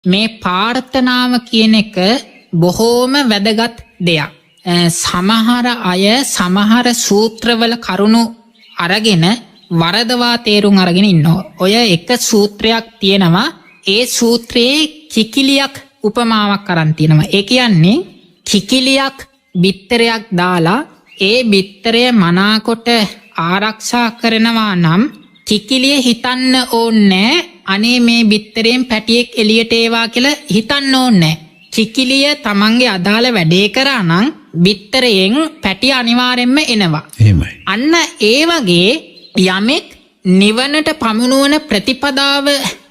මේ ප්‍රාර්ථනාව කියන එක බොහෝම වැදගත් දෙයක්. සමහර අය සමහර සූත්‍රවල කරුණු අරගෙන වරදවා තේරුම් අරගෙන ඉන්නවා. ඔය එක සූත්‍රයක් තියෙනවා. ඒ සූත්‍රයේ කිකිලියක් උපමාවක් අරන් තියෙනවා. ඒ කියන්නේ කිකිලියක් බිත්තරයක් දාලා ඒ බිත්තරය මනාකොට ආරක්ෂා කරනවා නම් කිකිලිය හිතන්න ඕනේ අනේ මේ බිත්තරයෙන් පැටියෙක් එළියට ඒවා කියලා හිතන්න ඕනේ. කිකිලිය තමන්ගේ අදාළ වැඩේ කරා නම් බිත්තරයෙන් පැටිය අනිවාර්යෙන්ම එනවා. එහෙමයි. අන්න ඒ වගේ යමෙක් නිවනට පමුණුවන ප්‍රතිපදාව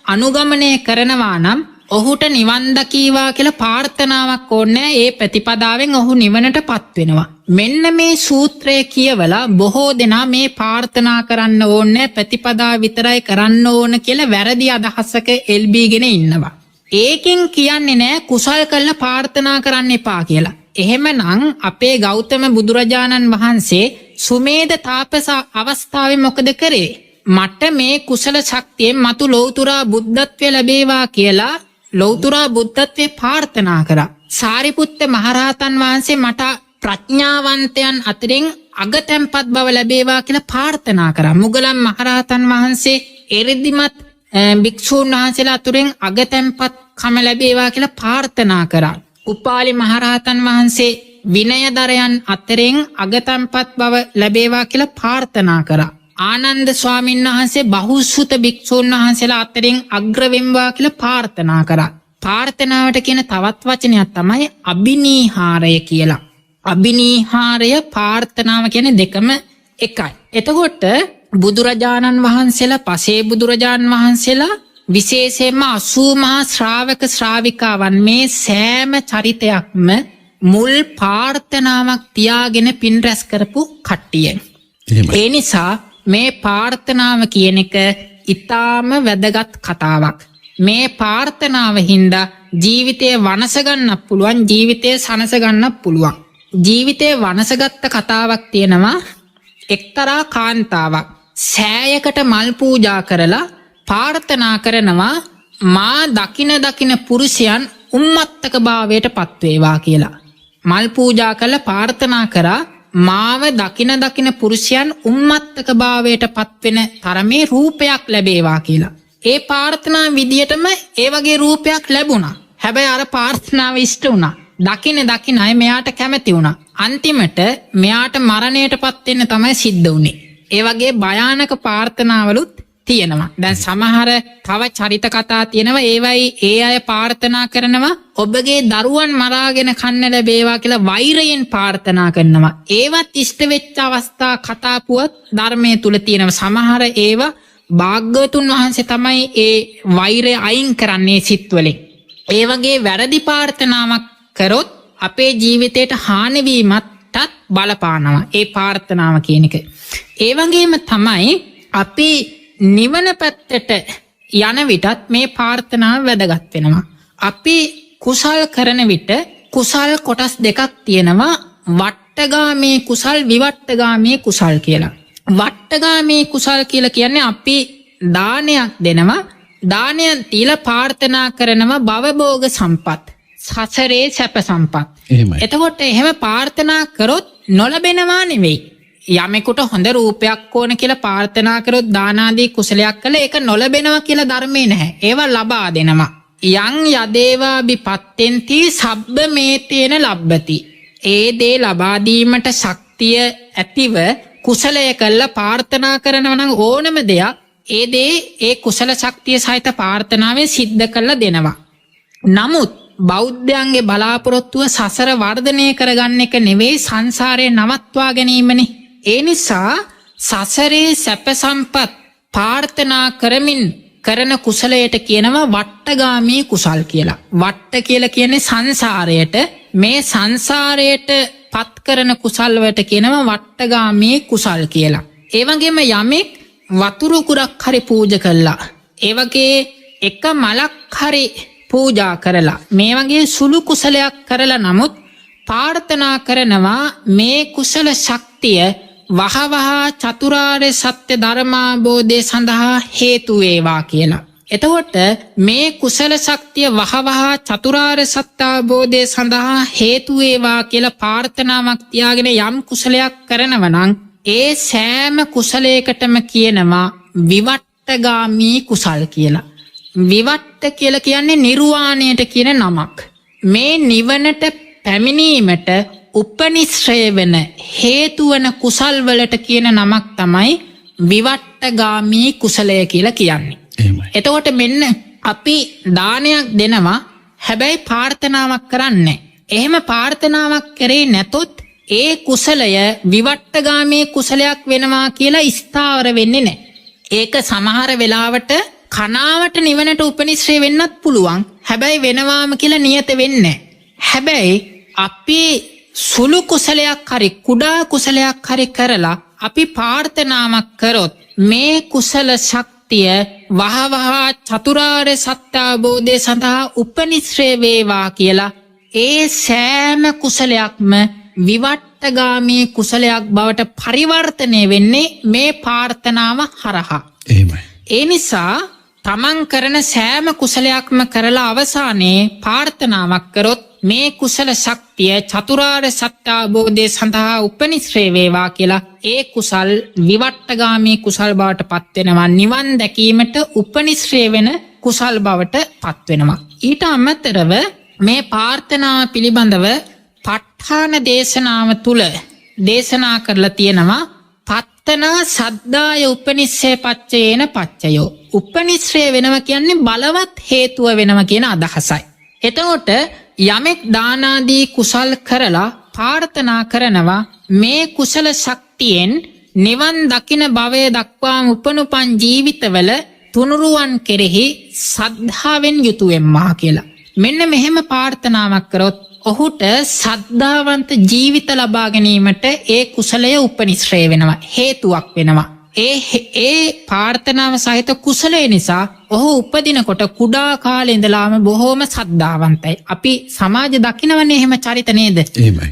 අනුගමනය කරනවා නම් ඔහුට නිවන් දකීවා කියලා ප්‍රාර්ථනාවක් ඕනේ. ඒ ප්‍රතිපදාවෙන් ඔහු නිවනටපත් වෙනවා. මෙන්න මේ සූත්‍රය කියවලා බොහෝ දෙනා මේ ප්‍රාර්ථනා කරන්න ඕනේ ප්‍රතිපදාව විතරයි කරන්න ඕන කියලා වැරදි අදහසක එල්බීගෙන ඉන්නවා. ඒකෙන් කියන්නේ නෑ කුසල් කළ ප්‍රාර්ථනා කරන්න එපා කියලා. එහෙමනම් අපේ ගෞතම බුදුරජාණන් වහන්සේ සුමේද තාපස අවස්ථාවේ මොකද කරේ? මට මේ කුසල ශක්තියෙන් මතු ලෞතුරා බුද්ධත්වය ලැබේවා කියලා ලෞතුරා බුද්ධත්වයේ ප්‍රාර්ථනා කරා. සාරිපුත්ත මහරහතන් වහන්සේ මට ප්‍රඥාවන්තයන් අතරින් අගතැන්පත් බව ලැබේවා කියලා ප්‍රාර්ථනා කරා. මුගලන් මහරහතන් වහන්සේ එරිදිමත් භික්ෂූන් වහන්සේලා අතුරින් අගතැන්පත් කම ලැබේවා කියලා ප්‍රාර්ථනා කරා. උපාලි මහරහතන් වහන්සේ විනයදරයන් අතරින් අගතැන්පත් බව ලැබේවා කියලා ප්‍රාර්ථනා කරා. ආනන්ද ස්වාමීන් වහන්සේ බහුසුත භික්ෂූන් වහන්සේලා අතරින් අග්‍රවෙම්වා කියලා ප්‍රාර්ථනා කරා. ප්‍රාර්ථනාවට කියන තවත් වචනයක් තමයි අබිනීහාරය කියලා. අබිනීහාරය ප්‍රාර්ථනාව කියන දෙකම එකයි. එතකොට බුදුරජාණන් වහන්සේලා පසේ බුදුරජාණන් වහන්සේලා විශේෂයෙන්ම 80 මහා ශ්‍රාවක ශ්‍රාවිකාවන් මේ සෑම චරිතයක්ම මුල් ප්‍රාර්ථනාවක් තියාගෙන පින් රැස් කරපු කට්ටිය. ඒ නිසා මේ ප්‍රාර්ථනාව කියන එක ඊටාම වැදගත් කතාවක්. මේ ප්‍රාර්ථනාව හින්දා ජීවිතය වනසගන්නත් පුළුවන්, ජීවිතය සනසගන්නත් පුළුවන්. ජීවිතය වනසගත්ත කතාවක් තියෙනවා. එක්තරා කාන්තාවක් සෑයකට මල් පූජා කරලා ප්‍රාර්ථනා කරනවා මා දකින පුරුෂයන් උම්මත්තක භාවයට පත්වේවා කියලා. මල් පූජා කරලා ප්‍රාර්ථනා කරා මාව දකින පුරුෂයන් උම්මත්තක භාවයට පත්වෙන තරමේ රූපයක් ලැබේවා කියලා. ඒ ප්‍රාර්ථනා විදියටම ඒ වගේ රූපයක් ලැබුණා. හැබැයි අර ප්‍රාර්ථනාව ඉෂ්ට වුණා. දකින අය මෙයාට කැමති වුණා. අන්තිමට මෙයාට මරණයටපත් වෙන්න තමයි සිද්ධ වුනේ. ඒ වගේ භයානක ප්‍රාර්ථනාවලුත් තියෙනවා. දැන් සමහර තව චරිත කතා තියෙනවා. ඒවයි ඒ අය ප්‍රාර්ථනා කරනවා ඔබගේ දරුවන් මරාගෙන කන්න ලැබේවා කියලා වෛරයෙන් ප්‍රාර්ථනා කරනවා. ඒවත් ඉෂ්ට වෙච්ච අවස්ථා කතා පුවත් ධර්මයේ තුල තියෙනවා. සමහර ඒවා භාග්‍යවතුන් වහන්සේ තමයි ඒ වෛරය අයින් කරන්නේ සිත්වලින්. ඒ වගේ වැරදි ප්‍රාර්ථනාවක් කරොත් අපේ ජීවිතයට හානි වීමටත් බලපානවා ඒ ප්‍රාර්ථනාව කියන එක. ඒ වගේම තමයි අපි නිවන පැත්තට යන විටත් මේ ප්‍රාර්ථනාව වැදගත් වෙනවා. අපි කුසල් කරන විට කුසල් කොටස් දෙකක් තියෙනවා. වට්ටගාමී කුසල්, විවට්ටගාමී කුසල් කියලා. වට්ටගාමී කුසල් කියලා කියන්නේ අපි දානයක් දෙනවා. දානයක් දීලා ප්‍රාර්ථනා කරනවා භවභෝග සම්පත්, සසරේ සැප සම්පත්. එතකොට එහෙම ප්‍රාර්ථනා කරොත් නොලැබෙනවා නෙවෙයි. යමෙකුට හොඳ රූපයක් ඕන කියලා ප්‍රාර්ථනා කරොත් දාන ආදී කුසලයක් කළා ඒක නොලැබෙනවා කියලා ධර්මේ නැහැ. ඒවා ලබා දෙනවා. යං යදේවා විපත්තෙන්ති සබ්බ මේතේන ලබ්බති. ඒ දේ ලබා දීමට ශක්තිය ඇතිව කුසලය කළා ප්‍රාර්ථනා කරනවා නම් ඕනම දෙයක් ඒ දේ ඒ කුසල ශක්තිය සහිත ප්‍රාර්ථනාවෙන් සිද්ධ කරලා දෙනවා. නමුත් බෞද්ධයන්ගේ බලාපොරොත්තුව සසර වර්ධනය කරගන්න එක නෙවෙයි, සංසාරේ නවත්වා ගැනීමනේ. ඒ නිසා සසරේ සැප සම්පත් ප්‍රාර්ථනා කරමින් කරන කුසලයට කියනවා වට්ටගාමී කුසල් කියලා. වට්ට කියලා කියන්නේ සංසාරයට. මේ සංසාරයට පත් කරන කුසල් වලට කියනවා වට්ටගාමී කුසල් කියලා. ඒ වගේම යමෙක් වතුරු කුරක් හරි පූජා කළා, ඒ වගේ එක මලක් හරි පූජා කරලා, මේ වගේ සුළු කුසලයක් කරලා නමුත් ප්‍රාර්ථනා කරනවා මේ කුසල ශක්තිය වහවහ චතුරාර්ය සත්‍ය ධර්මාබෝධය සඳහා හේතු වේවා කියලා. එතකොට මේ කුසල ශක්තිය වහවහ චතුරාර්ය සත්‍ය අවබෝධය සඳහා හේතු වේවා කියලා ප්‍රාර්ථනාවක් තියාගෙන යම් කුසලයක් කරනවා නම් ඒ සෑම කුසලයකටම කියනවා විවට්ටගාමී කුසල් කියලා. විවට්ට කියලා කියන්නේ නිර්වාණයට කියන නමක්. මේ නිවනට පැමිණීමට උපනිශ්‍රය වෙන හේතු වන කුසල් වලට කියන නමක් තමයි විවට්ටගාමී කුසලය කියලා කියන්නේ. එතකොට මෙන්න අපි දානයක් දෙනවා හැබැයි ප්‍රාර්ථනාවක් කරන්නේ. එහෙම ප්‍රාර්ථනාවක් කරේ නැතොත් ඒ කුසලය විවට්ටගාමී කුසලයක් වෙනවා කියලා ස්ථාවර වෙන්නේ නැහැ. ඒක සමහර වෙලාවට කනාවට නිවනට උපනිශ්‍රය වෙන්නත් පුළුවන්. හැබැයි වෙනවාම කියලා නියත වෙන්නේ නැහැ. හැබැයි අපි සුළු කුසලයක් හරි කුඩා කුසලයක් හරි කරලා අපි ප්‍රාර්ථනාවක් කරොත් මේ කුසල ශක්තිය වහවහ චතුරාර්ය සත්‍ය අවබෝධය සඳහා උපනිශ්‍රේ වේවා කියලා ඒ සෑම කුසලයක්ම විවට්ටගාමී කුසලයක් බවට පරිවර්තනය වෙන්නේ මේ ප්‍රාර්ථනාව හරහා. ඒ නිසා තමන් කරන සෑම කුසලයක්ම කරලා අවසානයේ ප්‍රාර්ථනාවක් කරොත් මේ කුසල ශක්තිය චතුරාර්ය සත්‍ය අවබෝධය සඳහා උපනිශ්‍රේ වේවා කියලා ඒ කුසල් විවට්ටගාමී කුසල් බවට පත් වෙනවා. නිවන් දැකීමට උපනිශ්‍රේ වෙන කුසල් බවට පත් වෙනවා. ඊට අමතරව මේ ප්‍රාර්ථනාව පිළිබඳව ප ဋ ාණ දේශනාව තුල දේශනා කරලා තියෙනවා පත්තනා සද්දාය උපනිශ්‍රේ පච්චයේන පච්චයෝ. උපනිශ්‍රේ වෙනවා කියන්නේ බලවත් හේතුව වෙනවා කියන අදහසයි. එතකොට යමෙක් දානාදී කුසල් කරලා ප්‍රාර්ථනා කරනවා මේ කුසල ශක්තියෙන් නිවන් දකින භවය දක්වාම උපනුපන් ජීවිතවල තුනුරුවන් කෙරෙහි සද්ධාවෙන් යුතු වෙම්මා කියලා. මෙන්න මෙහෙම ප්‍රාර්ථනාවක් කරොත් ඔහුට සද්ධාවන්ත ජීවිත ලබා ගැනීමට ඒ කුසලය උපනිශ්‍රේ වෙනවා, හේතුවක් වෙනවා. ඒ ප්‍රාර්ථනාව සහිත කුසලය නිසා ඔහු උපදිනකොට කුඩා කාලේ ඉඳලාම බොහෝම සද්ධාවන්තයි. අපි සමාජ දකින්නවනේ එහෙම චරිත නේද?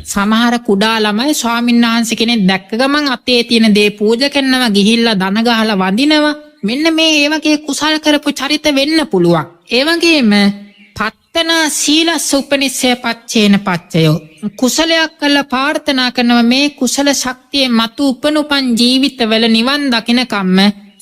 සමහර කුඩා ළමයි ස්වාමීන් වහන්සේ කෙනෙක් දැක්ක ගමන් අතේ තියෙන දේ පූජා කරනවා, ගිහිල්ලා දන ගහලා වඳිනවා. මෙන්න මේ ඒ වගේ කුසල් කරපු චරිත වෙන්න පුළුවන්. ඒ වගේම පත්තනා සීලස්ස උපනිශ්‍රේ පච්චේන පච්චයෝ. කුසලයක් කළා ප්‍රාර්ථනා කරනවා මේ කුසල ශක්තිය මතු උපනුපන් ජීවිතවල නිවන් දකිනකම්ම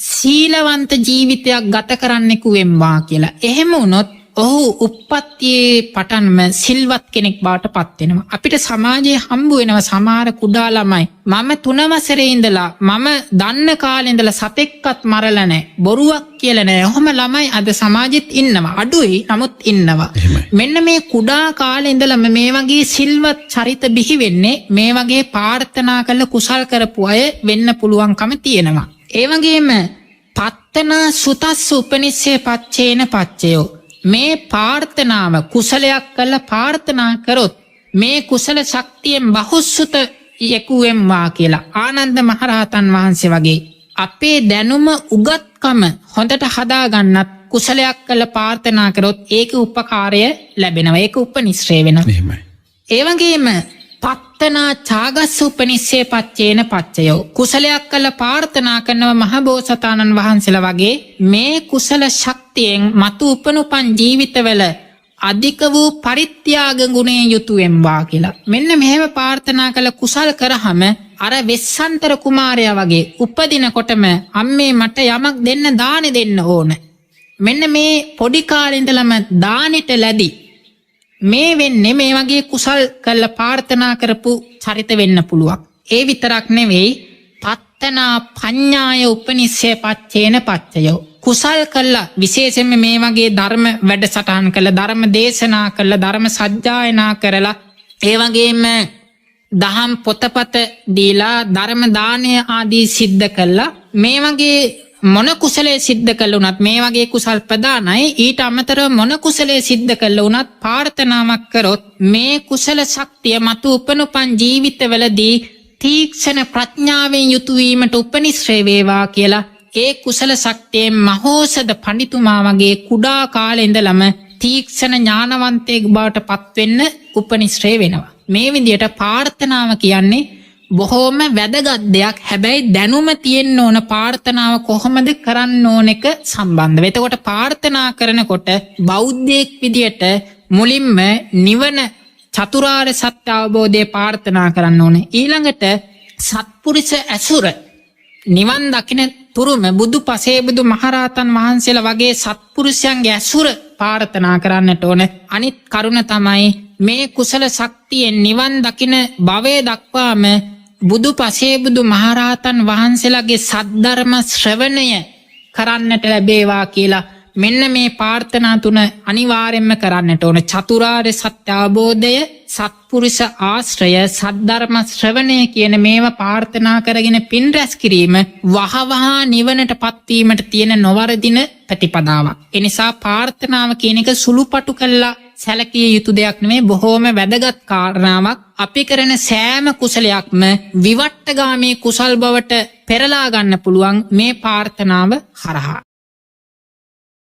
සීලවන්ත ජීවිතයක් ගත කරන්නෙකු වෙම්වා කියලා. එහෙම වුණොත් ඔහු උප්පත්තියේ පටන්ම සිල්වත් කෙනෙක් බවට පත් වෙනවා. අපිට සමාජයේ හම්බ වෙනවා සමහර කුඩා ළමයි මම 3 වසරේ ඉඳලා මම දන්න කාලේ ඉඳලා සතෙක්වත් මරලා නැහැ, බොරුවක් කියලා නැහැ. ඔහොම ළමයි අද සමාජෙත් ඉන්නවා. අඩුයි නමුත් ඉන්නවා. මෙන්න මේ කුඩා කාලේ ඉඳලා මේ වගේ සිල්වත් චරිත බිහි වෙන්නේ මේ වගේ ප්‍රාර්ථනා කළ කුසල් කරපු අය වෙන්න පුළුවන්කම තියෙනවා. ඒ වගේම පත්තනා සුතස්ස උපනිශ්‍රේ පච්චේන පච්චයෝ. මේ ප්‍රාර්ථනාව කුසලයක් කළ ප්‍රාර්ථනා කරොත් මේ කුසල ශක්තියෙන් බහුසුත යෙකුවෙම්වා කියලා ආනන්ද මහරහතන් වහන්සේ වගේ අපේ දැනුම උගත්කම හොඳට හදාගන්නත් කුසලයක් කළ ප්‍රාර්ථනා කරොත් ඒක උපකාරය ලැබෙනවා, ඒක උපනිශ්‍රේ වෙනවා. ඒ වගේම පත්තනා ඡාගස්ස උපනිශ්‍රේ පච්චේන පච්චයෝ. කුසලයක් කළ ප්‍රාර්ථනා කරනව මහබෝසතාණන් වහන්සේලා වගේ මේ කුසල ශක්තියෙන් මතු උපනුපන් ජීවිතවල අධික වූ පරිත්‍යාග ගුණයෙන් යුතු වෙම්වා කියලා. මෙන්න මෙහෙම ප්‍රාර්ථනා කළ කුසල් කරාම අර වෙස්සන්තර කුමාරයා වගේ උපදිනකොටම අම්මේ මට යමක් දෙන්න දානි දෙන්න ඕන. මෙන්න මේ පොඩි කාලේ ඉඳලම දානෙට ලැබි මේ වෙන්නේ මේ වගේ කුසල් කළ ප්‍රාර්ථනා කරපු චරිත වෙන්න පුළුවන්. ඒ විතරක් නෙවෙයි පත්තනා පඤ්ඤාය උපනිශ්‍රේ පච්චේන පච්චයෝ. කුසල් කළා විශේෂයෙන්ම මේ වගේ ධර්ම වැඩසටහන් කළා, ධර්ම දේශනා කළා, ධර්ම සජ්ජායනා කරලා, ඒ වගේම දහම් පොතපත දීලා ධර්ම දානය ආදී සිද්ධ කළා. මේ වගේ මොන කුසලයේ සිද්ධ කළුණත් මේ වගේ කුසල් ප්‍රදානයි. ඊට අමතරව මොන කුසලයේ සිද්ධ කළුණත් ප්‍රාර්ථනාවක් කරොත් මේ කුසල ශක්තිය මතු උපනුපන් ජීවිතවලදී තීක්ෂණ ප්‍රඥාවෙන් යුතු වීමට උපනිශ්‍රේ වේවා කියලා ඒ කුසල ශක්තියෙන් මහෝසද පඬිතුමා වගේ කුඩා කාලේ ඉඳලම තීක්ෂණ ඥානවන්තයෙක් බවට පත් වෙන්න උපනිශ්‍රේ වෙනවා. මේ විදිහට ප්‍රාර්ථනාව කියන්නේ බොහෝම වැදගත් දෙයක්. හැබැයි දැනුම තියෙන්න ඕන ප්‍රාර්ථනාව කොහොමද කරන්න ඕන එක සම්බන්ධව. එතකොට ප්‍රාර්ථනා කරනකොට බෞද්ධයෙක් විදියට මුලින්ම නිවන චතුරාර්ය සත්‍ය අවබෝධය ප්‍රාර්ථනා කරන්න ඕන. ඊළඟට සත්පුරුෂ ඇසුර නිවන් දකින තුරුම බුදු පසේබුදු මහරහතන් වහන්සේලා වගේ සත්පුරුෂයන්ගේ ඇසුර ප්‍රාර්ථනා කරන්නට ඕන. අනිත් කරුණ තමයි මේ කුසල ශක්තියෙන් නිවන් දකින භවය දක්වාම බුදු පසේබුදු මහරහතන් වහන්සේලාගේ සද්ධර්ම ශ්‍රවණය කරන්නට ලැබේවා කියලා මෙන්න මේ ප්‍රාර්ථනා තුන අනිවාර්යෙන්ම කරන්නට ඕන. චතුරාර්ය සත්‍ය අවබෝධය, සත්පුරුෂ ආශ්‍රය, සද්ධර්ම ශ්‍රවණය කියන මේවා ප්‍රාර්ථනා කරගෙන පින් රැස් කිරීම වහවහා නිවනට පත්වීමට තියෙන නොවරදින ප්‍රතිපදාවක්. ඒ නිසා ප්‍රාර්ථනාව කියන එක සුළුපටු කළා සැලකිය යුතු දෙයක් නෙමෙයි, බොහෝම වැදගත් කාරණාවක්. අපි කරන සෑම කුසලයක්ම විවට්ටගාමී කුසල් බවට පෙරලා ගන්න පුළුවන් මේ ප්‍රාර්ථනාව හරහා.